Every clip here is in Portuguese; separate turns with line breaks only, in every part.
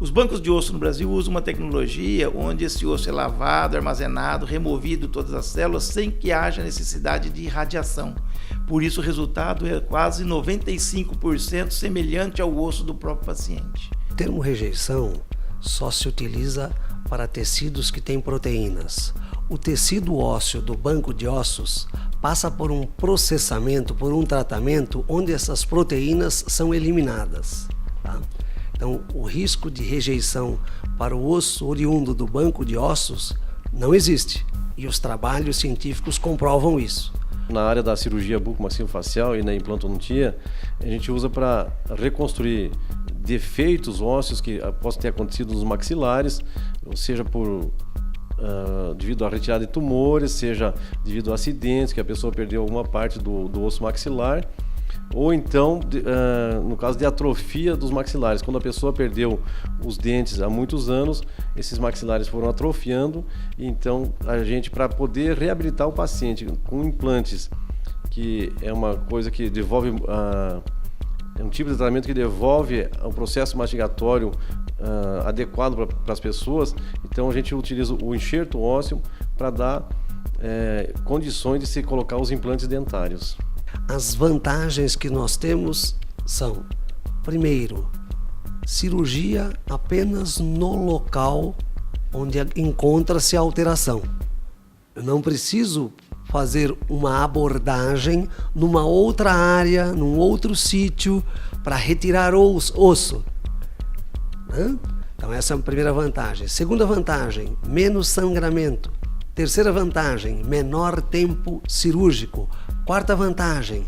Os bancos de osso no Brasil usam uma tecnologia onde esse osso é lavado, armazenado, removido todas as células sem que haja necessidade de irradiação. Por isso o resultado é quase 95% semelhante ao osso do próprio paciente.
O termo rejeição só se utiliza para tecidos que têm proteínas. O tecido ósseo do banco de ossos passa por um processamento, por um tratamento onde essas proteínas são eliminadas. Tá? Então, o risco de rejeição para o osso oriundo do banco de ossos não existe. E os trabalhos científicos comprovam isso.
Na área da cirurgia bucomaxilofacial e na implantodontia, a gente usa para reconstruir defeitos ósseos que possam ter acontecido nos maxilares, seja devido à retirada de tumores, seja devido a acidentes, que a pessoa perdeu alguma parte do osso maxilar, ou então, no caso de atrofia dos maxilares, quando a pessoa perdeu os dentes há muitos anos, esses maxilares foram atrofiando, e então a gente, para poder reabilitar o paciente com implantes, que é uma coisa que devolve, é um tipo de tratamento que devolve o processo mastigatório adequado para as pessoas, então a gente utiliza o enxerto ósseo para dar condições de se colocar os implantes dentários.
As vantagens que nós temos são, primeiro, cirurgia apenas no local onde encontra-se a alteração. Eu não preciso fazer uma abordagem numa outra área, num outro sítio, para retirar o osso. Né? Então essa é a primeira vantagem. Segunda vantagem, menos sangramento. Terceira vantagem, menor tempo cirúrgico. Quarta vantagem,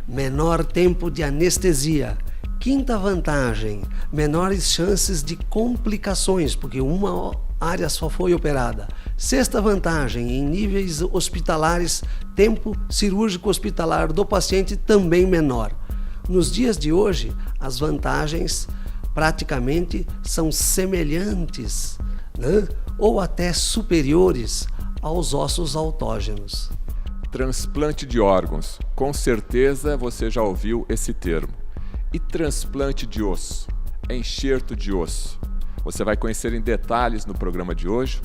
menor tempo de anestesia. Quinta vantagem, menores chances de complicações, porque uma área só foi operada. Sexta vantagem, em níveis hospitalares, tempo cirúrgico hospitalar do paciente também menor. Nos dias de hoje, as vantagens praticamente são semelhantes, né? Ou até superiores aos ossos autógenos.
Transplante de órgãos. Com certeza você já ouviu esse termo. E transplante de osso? Enxerto de osso. Você vai conhecer em detalhes no programa de hoje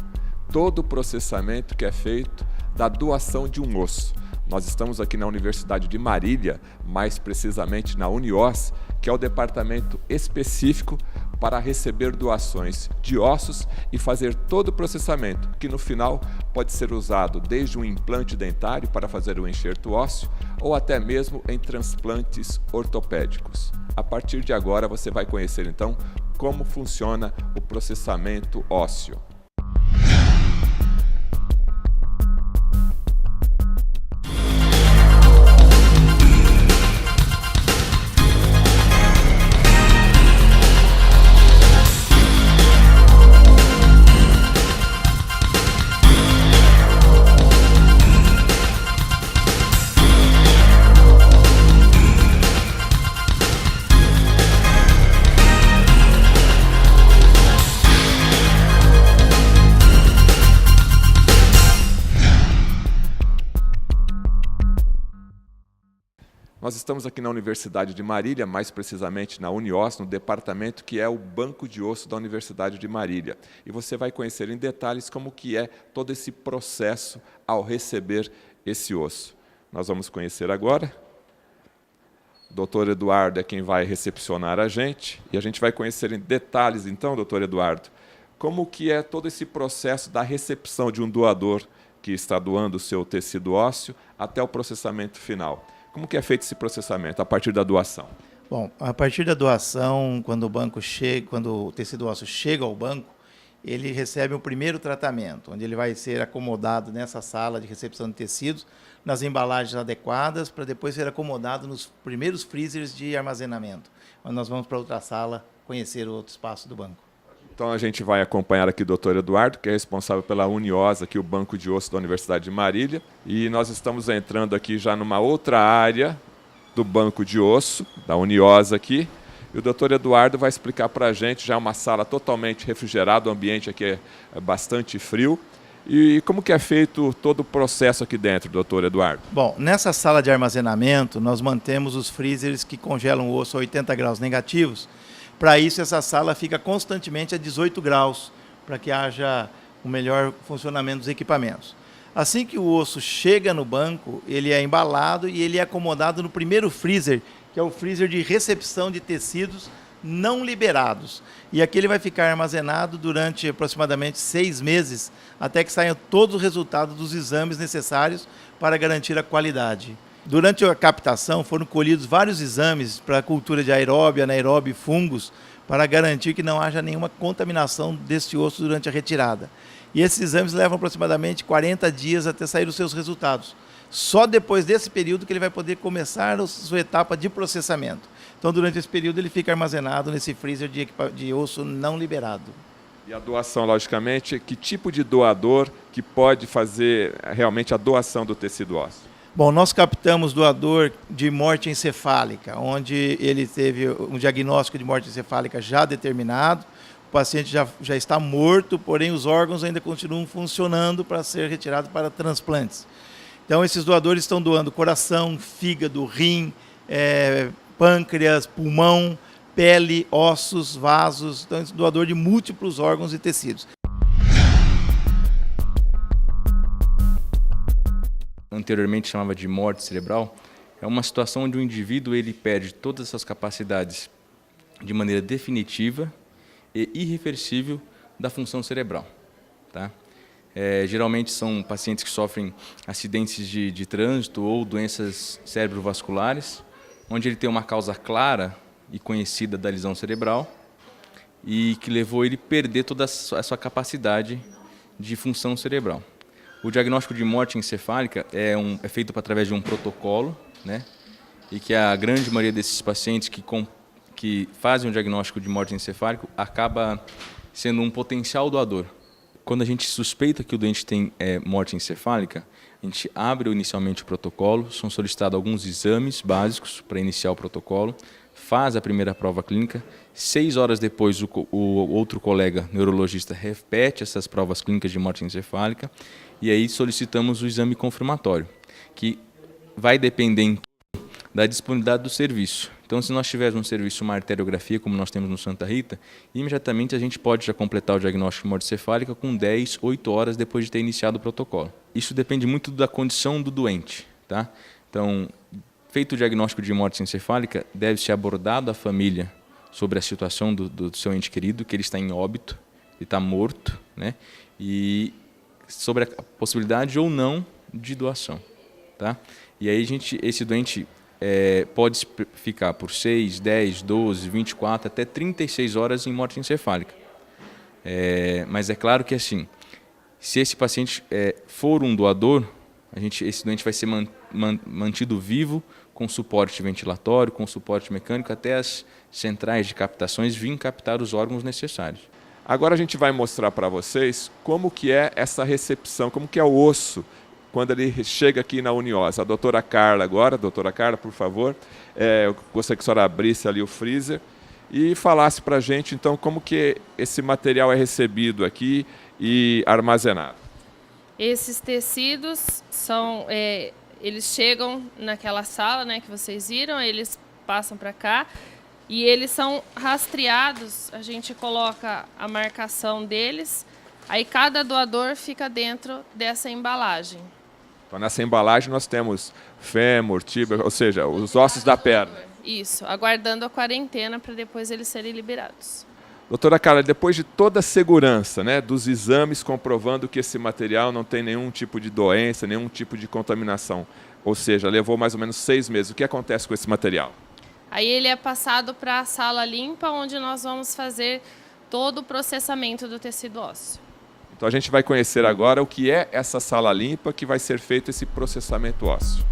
todo o processamento que é feito da doação de um osso. Nós estamos aqui na Universidade de Marília, mais precisamente na Uniós, que é o departamento específico para receber doações de ossos e fazer todo o processamento, que no final pode ser usado desde um implante dentário para fazer um enxerto ósseo ou até mesmo em transplantes ortopédicos. A partir de agora você vai conhecer então como funciona o processamento ósseo. Nós estamos aqui na Universidade de Marília, mais precisamente na Uniós, no departamento que é o Banco de Osso da Universidade de Marília. E você vai conhecer em detalhes como que é todo esse processo ao receber esse osso. Nós vamos conhecer agora. O doutor Eduardo é quem vai recepcionar a gente. E a gente vai conhecer em detalhes, então, doutor Eduardo, como que é todo esse processo da recepção de um doador que está doando o seu tecido ósseo até o processamento final. Como que é feito esse processamento a partir da doação?
Bom, a partir da doação, quando o tecido ósseo chega ao banco, ele recebe o primeiro tratamento, onde ele vai ser acomodado nessa sala de recepção de tecidos, nas embalagens adequadas, para depois ser acomodado nos primeiros freezers de armazenamento, onde nós vamos para outra sala conhecer o outro espaço do banco.
Então a gente vai acompanhar aqui o doutor Eduardo, que é responsável pela Uniós, aqui o Banco de Osso da Universidade de Marília. E nós estamos entrando aqui já numa outra área do Banco de Osso, da Uniós aqui. E o doutor Eduardo vai explicar para a gente, já uma sala totalmente refrigerada, o ambiente aqui é bastante frio. E como que é feito todo o processo aqui dentro, doutor Eduardo?
Bom, nessa sala de armazenamento, nós mantemos os freezers que congelam o osso a 80 graus negativos, Para isso, essa sala fica constantemente a 18 graus, para que haja um melhor funcionamento dos equipamentos. Assim que o osso chega no banco, ele é embalado e ele é acomodado no primeiro freezer, que é o freezer de recepção de tecidos não liberados. E aqui ele vai ficar armazenado durante aproximadamente 6 meses, até que saiam todos os resultados dos exames necessários para garantir a qualidade. Durante a captação foram colhidos vários exames para a cultura de aeróbio, anaeróbio e fungos, para garantir que não haja nenhuma contaminação desse osso durante a retirada. E esses exames levam aproximadamente 40 dias até sair os seus resultados. Só depois desse período que ele vai poder começar a sua etapa de processamento. Então, durante esse período, ele fica armazenado nesse freezer de osso não liberado.
E a doação, logicamente, que tipo de doador que pode fazer realmente a doação do tecido ósseo?
Bom, nós captamos doador de morte encefálica, onde ele teve um diagnóstico de morte encefálica já determinado, o paciente já está morto, porém os órgãos ainda continuam funcionando para ser retirado para transplantes. Então, esses doadores estão doando coração, fígado, rim, pâncreas, pulmão, pele, ossos, vasos. Então, esse doador de múltiplos órgãos e tecidos.
Anteriormente chamava de morte cerebral, é uma situação onde o indivíduo ele perde todas as suas capacidades de maneira definitiva e irreversível da função cerebral. Tá? Geralmente são pacientes que sofrem acidentes de trânsito ou doenças cerebrovasculares, onde ele tem uma causa clara e conhecida da lesão cerebral e que levou ele a perder toda a sua capacidade de função cerebral. O diagnóstico de morte encefálica é feito através de um protocolo, né? E que a grande maioria desses pacientes que fazem um diagnóstico de morte encefálica acaba sendo um potencial doador. Quando a gente suspeita que o doente tem morte encefálica, a gente abre inicialmente o protocolo, são solicitados alguns exames básicos para iniciar o protocolo, faz a primeira prova clínica, 6 horas depois o outro colega neurologista repete essas provas clínicas de morte encefálica e aí solicitamos o exame confirmatório, que vai depender da disponibilidade do serviço. Então, se nós tivermos um serviço, uma arteriografia, como nós temos no Santa Rita, imediatamente a gente pode já completar o diagnóstico de morte encefálica com 8 horas depois de ter iniciado o protocolo. Isso depende muito da condição do doente. Tá? Então, feito o diagnóstico de morte encefálica, deve-se abordado a família sobre a situação do seu ente querido, que ele está em óbito, ele está morto, né? E sobre a possibilidade ou não de doação. Tá? E aí esse doente pode ficar por 6, 10, 12, 24, até 36 horas em morte encefálica. Mas é claro que assim, se esse paciente for um doador, esse doente vai ser mantido vivo com suporte ventilatório, com suporte mecânico, até as centrais de captações virem captar os órgãos necessários.
Agora a gente vai mostrar para vocês como que é essa recepção, como que é o osso quando ele chega aqui na Uniós. A doutora Carla agora, doutora Carla, por favor, eu gostaria que a senhora abrisse ali o freezer e falasse para a gente, então, como que esse material é recebido aqui e armazenado.
Esses tecidos eles chegam naquela sala, né, que vocês viram, eles passam para cá e eles são rastreados, a gente coloca a marcação deles, aí cada doador fica dentro dessa embalagem.
Então, nessa embalagem nós temos fêmur, tíbia, ou seja, os ossos da perna.
Isso, aguardando a quarentena para depois eles serem liberados.
Doutora Carla, depois de toda a segurança, né, dos exames comprovando que esse material não tem nenhum tipo de doença, nenhum tipo de contaminação, ou seja, levou mais ou menos 6 meses, o que acontece com esse material?
Aí ele é passado para a sala limpa, onde nós vamos fazer todo o processamento do tecido ósseo.
Então a gente vai conhecer agora o que é essa sala limpa que vai ser feito esse processamento ósseo.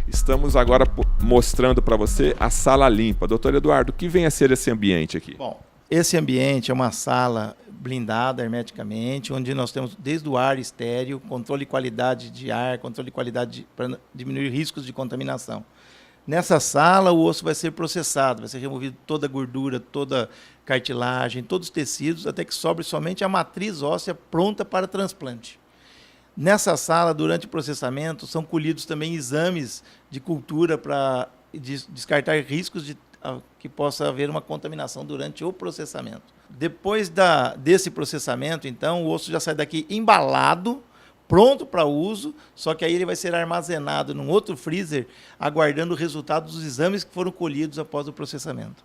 Estamos agora mostrando para você a sala limpa. Doutor Eduardo, o que vem a ser esse ambiente aqui?
Bom, esse ambiente é uma sala blindada hermeticamente, onde nós temos desde o ar estéreo, controle de qualidade de ar, controle de qualidade para diminuir riscos de contaminação. Nessa sala, o osso vai ser processado, vai ser removido toda a gordura, toda a cartilagem, todos os tecidos, até que sobre somente a matriz óssea pronta para transplante. Nessa sala, durante o processamento, são colhidos também exames de cultura para descartar riscos de que possa haver uma contaminação durante o processamento. Depois desse processamento, então, o osso já sai daqui embalado, pronto para uso, só que aí ele vai ser armazenado num outro freezer, aguardando o resultado dos exames que foram colhidos após o processamento.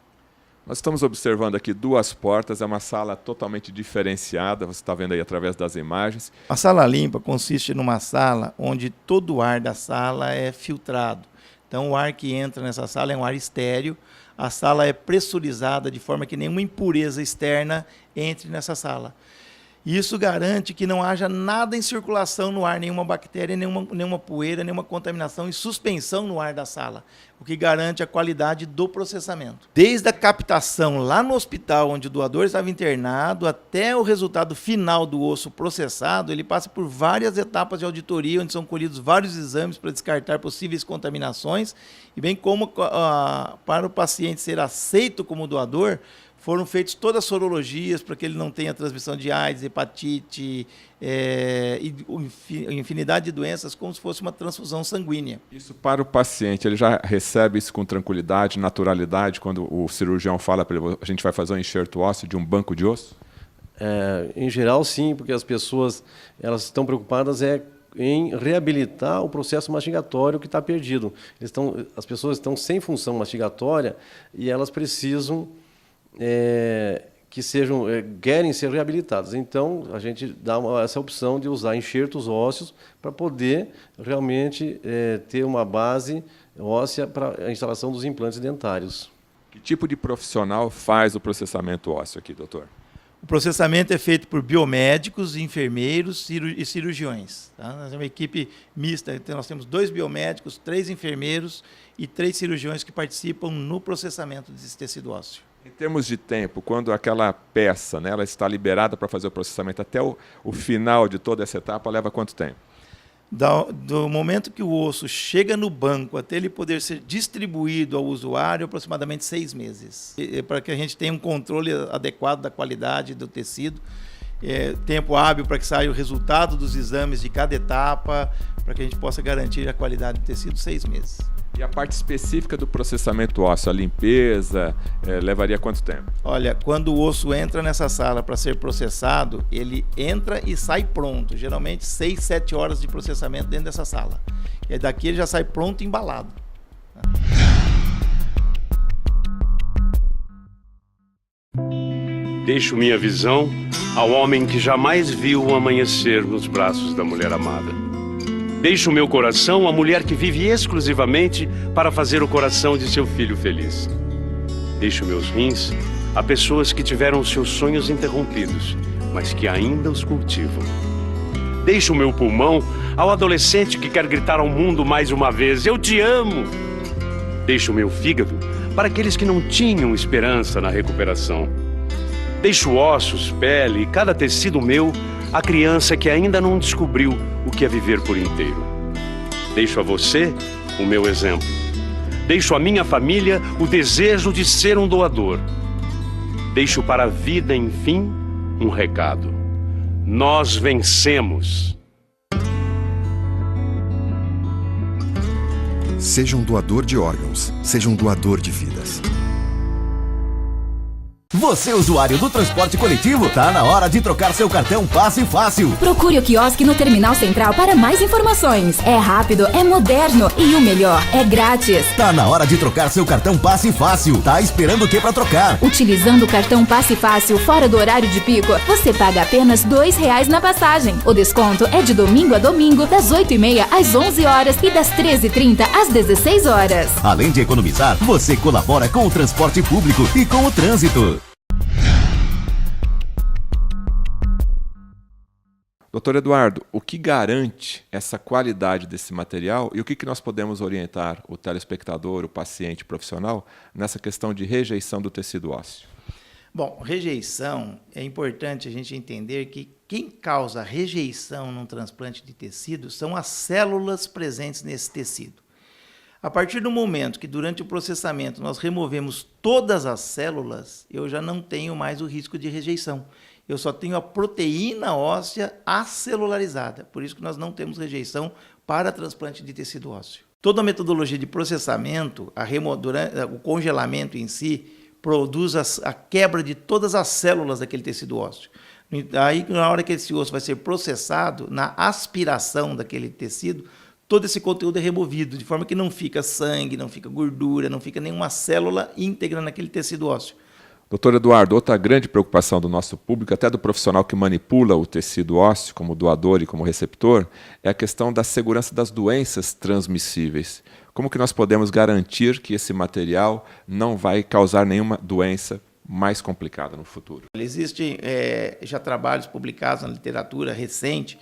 Nós estamos observando aqui 2 portas, é uma sala totalmente diferenciada, você está vendo aí através das imagens.
A sala limpa consiste numa sala onde todo o ar da sala é filtrado. Então, o ar que entra nessa sala é um ar estéreo. A sala é pressurizada de forma que nenhuma impureza externa entre nessa sala. Isso garante que não haja nada em circulação no ar, nenhuma bactéria, nenhuma poeira, nenhuma contaminação e suspensão no ar da sala, o que garante a qualidade do processamento. Desde a captação lá no hospital, onde o doador estava internado, até o resultado final do osso processado, ele passa por várias etapas de auditoria, onde são colhidos vários exames para descartar possíveis contaminações, e bem como para o paciente ser aceito como doador, foram feitas todas as sorologias para que ele não tenha transmissão de AIDS, hepatite, e infinidade de doenças, como se fosse uma transfusão sanguínea.
Isso para o paciente, ele já recebe isso com tranquilidade, naturalidade, quando o cirurgião fala para ele, a gente vai fazer um enxerto ósseo de um banco de osso?
Em geral, sim, porque as pessoas elas estão preocupadas em reabilitar o processo mastigatório que está perdido. As pessoas estão sem função mastigatória e elas precisam querem ser reabilitadas. Então, a gente dá essa opção de usar enxertos ósseos para poder realmente ter uma base óssea para a instalação dos implantes dentários.
Que tipo de profissional faz o processamento ósseo aqui, doutor?
O processamento é feito por biomédicos, enfermeiros e cirurgiões. Tá? Nós temos uma equipe mista, então nós temos 2 biomédicos, 3 enfermeiros e 3 cirurgiões que participam no processamento desse tecido ósseo.
Em termos de tempo, quando aquela peça, né, ela está liberada para fazer o processamento, até o final de toda essa etapa, leva quanto tempo?
Do momento que o osso chega no banco até ele poder ser distribuído ao usuário, aproximadamente 6 meses. Para que a gente tenha um controle adequado da qualidade do tecido, tempo hábil para que saia o resultado dos exames de cada etapa, para que a gente possa garantir a qualidade do tecido, 6 meses.
E a parte específica do processamento ósseo, a limpeza, levaria quanto tempo?
Olha, quando o osso entra nessa sala para ser processado, ele entra e sai pronto. Geralmente 6, 7 horas de processamento dentro dessa sala. E daqui ele já sai pronto e embalado.
Deixo minha visão ao homem que jamais viu o amanhecer nos braços da mulher amada. Deixo meu coração à mulher que vive exclusivamente para fazer o coração de seu filho feliz. Deixo meus rins a pessoas que tiveram seus sonhos interrompidos, mas que ainda os cultivam. Deixo meu pulmão ao adolescente que quer gritar ao mundo mais uma vez: eu te amo! Deixo meu fígado para aqueles que não tinham esperança na recuperação. Deixo ossos, pele e cada tecido meu à criança que ainda não descobriu o que é viver por inteiro. Deixo a você o meu exemplo. Deixo à minha família o desejo de ser um doador. Deixo para a vida, enfim, um recado. Nós vencemos.
Seja um doador de órgãos, seja um doador de vidas.
Você, usuário do transporte coletivo, tá na hora de trocar seu cartão Passe Fácil.
Procure o quiosque no Terminal Central para mais informações. É rápido, é moderno e o melhor, é grátis.
Tá na hora de trocar seu cartão Passe Fácil. Tá esperando o que pra trocar?
Utilizando o cartão Passe Fácil fora do horário de pico, você paga apenas R$2 na passagem. O desconto é de domingo a domingo, das 8h30 às 11 horas e das 13h30 às 16 horas.
Além de economizar, você colabora com o transporte público e com o trânsito.
Doutor Eduardo, o que garante essa qualidade desse material e o que nós podemos orientar o telespectador, o paciente profissional, nessa questão de rejeição do tecido ósseo?
Bom, rejeição, é importante a gente entender que quem causa rejeição num transplante de tecido são as células presentes nesse tecido. A partir do momento que durante o processamento nós removemos todas as células, eu já não tenho mais o risco de rejeição. Eu só tenho a proteína óssea acelularizada. Por isso que nós não temos rejeição para transplante de tecido ósseo. Toda a metodologia de processamento, o congelamento em si, produz a quebra de todas as células daquele tecido ósseo. Aí, na hora que esse osso vai ser processado, na aspiração daquele tecido, todo esse conteúdo é removido, de forma que não fica sangue, não fica gordura, não fica nenhuma célula íntegra naquele tecido ósseo.
Doutor Eduardo, outra grande preocupação do nosso público, até do profissional que manipula o tecido ósseo, como doador e como receptor, é a questão da segurança das doenças transmissíveis. Como que nós podemos garantir que esse material não vai causar nenhuma doença mais complicada no futuro?
Existem já trabalhos publicados na literatura recente,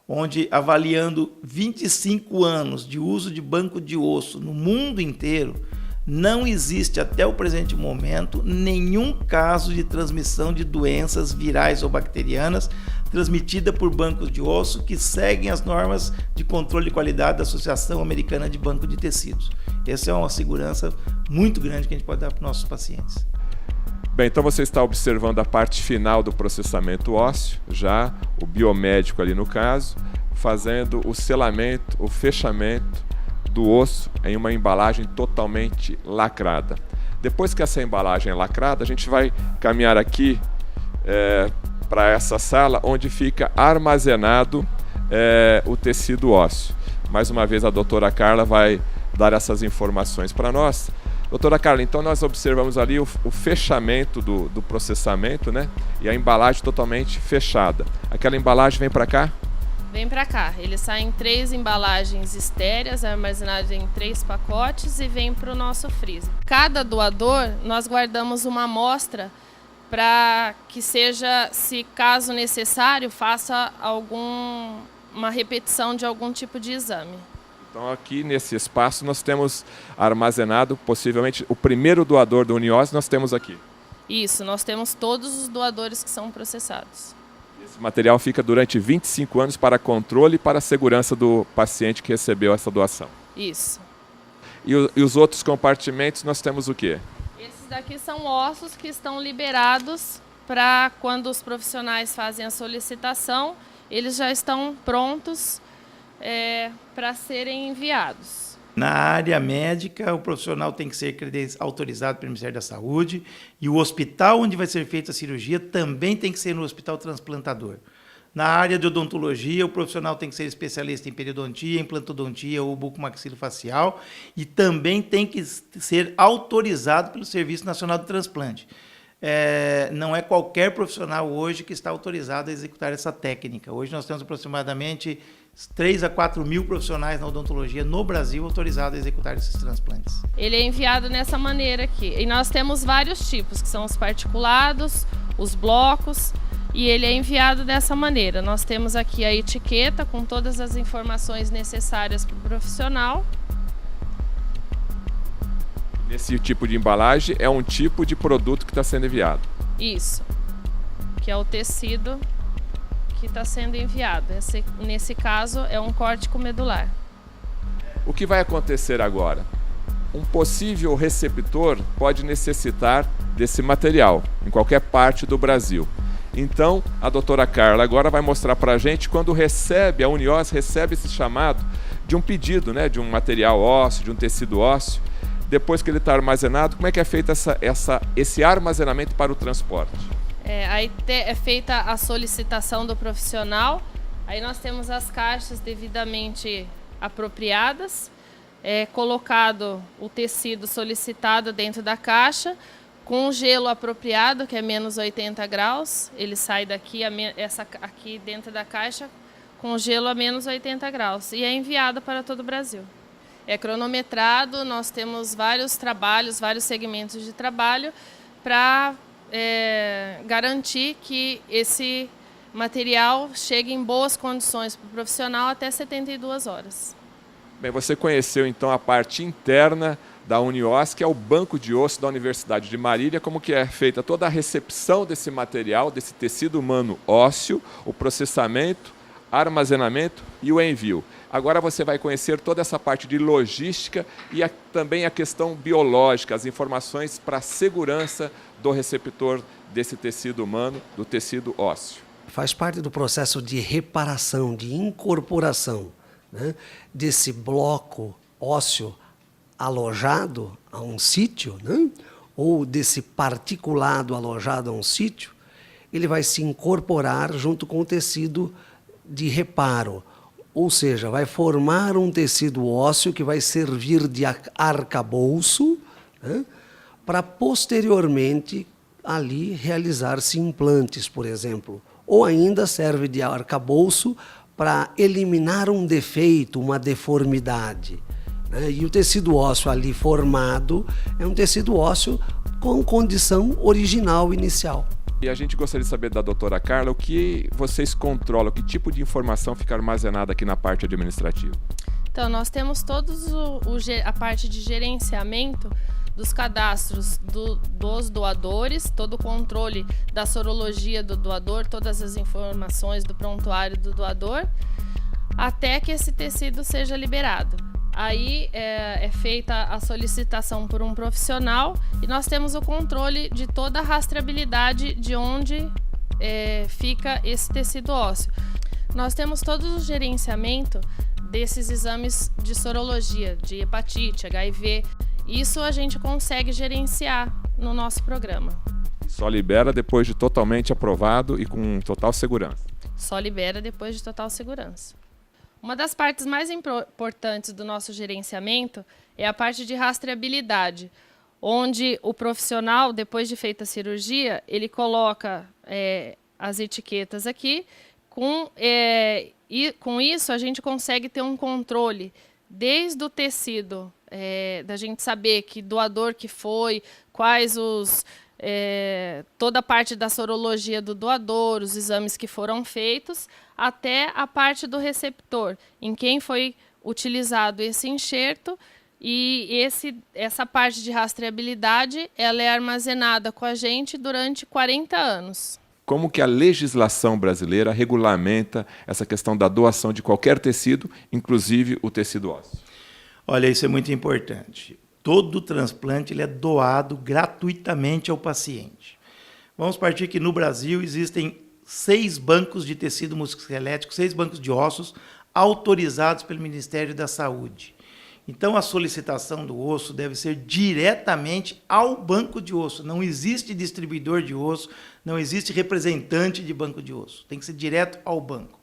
onde, avaliando 25 anos de uso de banco de osso no mundo inteiro, não existe até o presente momento nenhum caso de transmissão de doenças virais ou bacterianas transmitida por bancos de osso que seguem as normas de controle de qualidade da Associação Americana de Banco de Tecidos. Essa é uma segurança muito grande que a gente pode dar para os nossos pacientes.
Bem, então você está observando a parte final do processamento ósseo, já o biomédico ali no caso, fazendo o selamento, o fechamento do osso em uma embalagem totalmente lacrada. Depois que essa embalagem é lacrada, a gente vai caminhar aqui para essa sala onde fica armazenado o tecido ósseo. Mais uma vez a doutora Carla vai dar essas informações para nós. Doutora Carla, então nós observamos ali o fechamento do processamento, né? E a embalagem totalmente fechada. Aquela embalagem vem para cá?
Vem para cá. Ele sai em 3 embalagens estéreas, armazenado em 3 pacotes e vem para o nosso freezer. Cada doador, nós guardamos uma amostra para que seja, se caso necessário, faça uma repetição de algum tipo de exame.
Então aqui nesse espaço nós temos armazenado possivelmente o primeiro doador do Uniose, nós temos aqui.
Isso, nós temos todos os doadores que são processados.
Esse material fica durante 25 anos para controle e para a segurança do paciente que recebeu essa doação.
Isso.
E os outros compartimentos nós temos o quê?
Esses daqui são ossos que estão liberados para quando os profissionais fazem a solicitação, eles já estão prontos para serem enviados.
Na área médica, o profissional tem que ser autorizado pelo Ministério da Saúde e o hospital onde vai ser feita a cirurgia também tem que ser no hospital transplantador. Na área de odontologia, o profissional tem que ser especialista em periodontia, implantodontia ou bucomaxilofacial e também tem que ser autorizado pelo Serviço Nacional de Transplante. Não é qualquer profissional hoje que está autorizado a executar essa técnica. Hoje nós temos aproximadamente 3 a 4 mil profissionais na odontologia no Brasil autorizados a executar esses transplantes.
Ele é enviado nessa maneira aqui. E nós temos vários tipos, que são os particulados, os blocos, e ele é enviado dessa maneira. Nós temos aqui a etiqueta com todas as informações necessárias para o profissional.
Esse tipo de embalagem é um tipo de produto que está sendo enviado.
Isso, que é o tecido que está sendo enviado. Nesse caso, é um córtico medular.
O que vai acontecer agora? Um possível receptor pode necessitar desse material em qualquer parte do Brasil. Então, a doutora Carla agora vai mostrar para a gente quando a Uniose recebe esse chamado de um pedido, né, de um material ósseo, de um tecido ósseo. Depois que ele está armazenado, como é que é feito esse armazenamento para o transporte?
Aí é feita a solicitação do profissional, aí nós temos as caixas devidamente apropriadas, colocado o tecido solicitado dentro da caixa, com gelo apropriado, que é menos 80 graus, ele sai daqui, aqui dentro da caixa, com gelo a menos 80 graus, e é enviado para todo o Brasil. É cronometrado, nós temos vários trabalhos, vários segmentos de trabalho para garantir que esse material chegue em boas condições para o profissional até 72 horas.
Bem, você conheceu então a parte interna da Uniose, que é o banco de osso da Universidade de Marília, como que é feita toda a recepção desse material, desse tecido humano ósseo, o processamento, armazenamento e o envio. Agora você vai conhecer toda essa parte de logística e também a questão biológica, as informações para a segurança do receptor desse tecido humano, do tecido ósseo.
Faz parte do processo de reparação, de incorporação, né, desse bloco ósseo alojado a um sítio, né, ou desse particulado alojado a um sítio. Ele vai se incorporar junto com o tecido de reparo, ou seja, vai formar um tecido ósseo que vai servir de arcabouço, né, para posteriormente ali realizar-se implantes, por exemplo, ou ainda serve de arcabouço para eliminar um defeito, uma deformidade, né? E o tecido ósseo ali formado é um tecido ósseo com condição original inicial.
E a gente gostaria de saber da doutora Carla o que vocês controlam, que tipo de informação fica armazenada aqui na parte administrativa.
Então, nós temos todos a parte de gerenciamento dos cadastros dos doadores, todo o controle da sorologia do doador, todas as informações do prontuário do doador, até que esse tecido seja liberado. Aí é feita a solicitação por um profissional e nós temos o controle de toda a rastreabilidade de onde fica esse tecido ósseo. Nós temos todo o gerenciamento desses exames de sorologia, de hepatite, HIV. Isso a gente consegue gerenciar no nosso programa.
Só libera depois de totalmente aprovado e com total segurança.
Só libera depois de total segurança. Uma das partes mais importantes do nosso gerenciamento é a parte de rastreabilidade, onde o profissional, depois de feita a cirurgia, ele coloca as etiquetas aqui. E com isso, a gente consegue ter um controle desde o tecido, da gente saber que doador que foi, quais toda a parte da sorologia do doador, os exames que foram feitos, até a parte do receptor, em quem foi utilizado esse enxerto, e essa parte de rastreabilidade ela é armazenada com a gente durante 40 anos.
Como que a legislação brasileira regulamenta essa questão da doação de qualquer tecido, inclusive o tecido ósseo?
Olha, isso é muito importante. Todo transplante ele é doado gratuitamente ao paciente. Vamos partir que no Brasil existem 6 bancos de tecido musculoesquelético, 6 bancos de ossos autorizados pelo Ministério da Saúde. Então, a solicitação do osso deve ser diretamente ao banco de osso. Não existe distribuidor de osso, não existe representante de banco de osso. Tem que ser direto ao banco.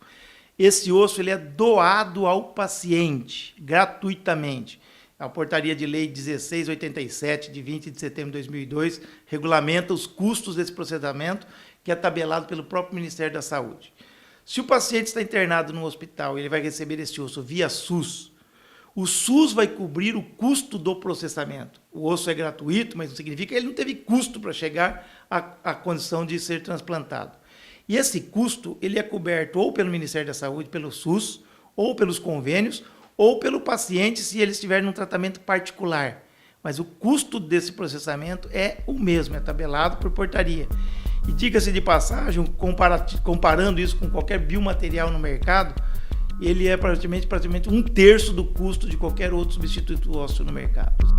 Esse osso ele é doado ao paciente, gratuitamente. A Portaria de Lei 1687, de 20 de setembro de 2002, regulamenta os custos desse procedimento, que é tabelado pelo próprio Ministério da Saúde. Se o paciente está internado no hospital e ele vai receber esse osso via SUS, o SUS vai cobrir o custo do processamento. O osso é gratuito, mas não significa que ele não teve custo para chegar à condição de ser transplantado. E esse custo ele é coberto ou pelo Ministério da Saúde, pelo SUS, ou pelos convênios, ou pelo paciente se ele estiver num tratamento particular. Mas o custo desse processamento é o mesmo, é tabelado por portaria. E diga-se de passagem, comparando isso com qualquer biomaterial no mercado, ele é praticamente 1/3 do custo de qualquer outro substituto ósseo no mercado.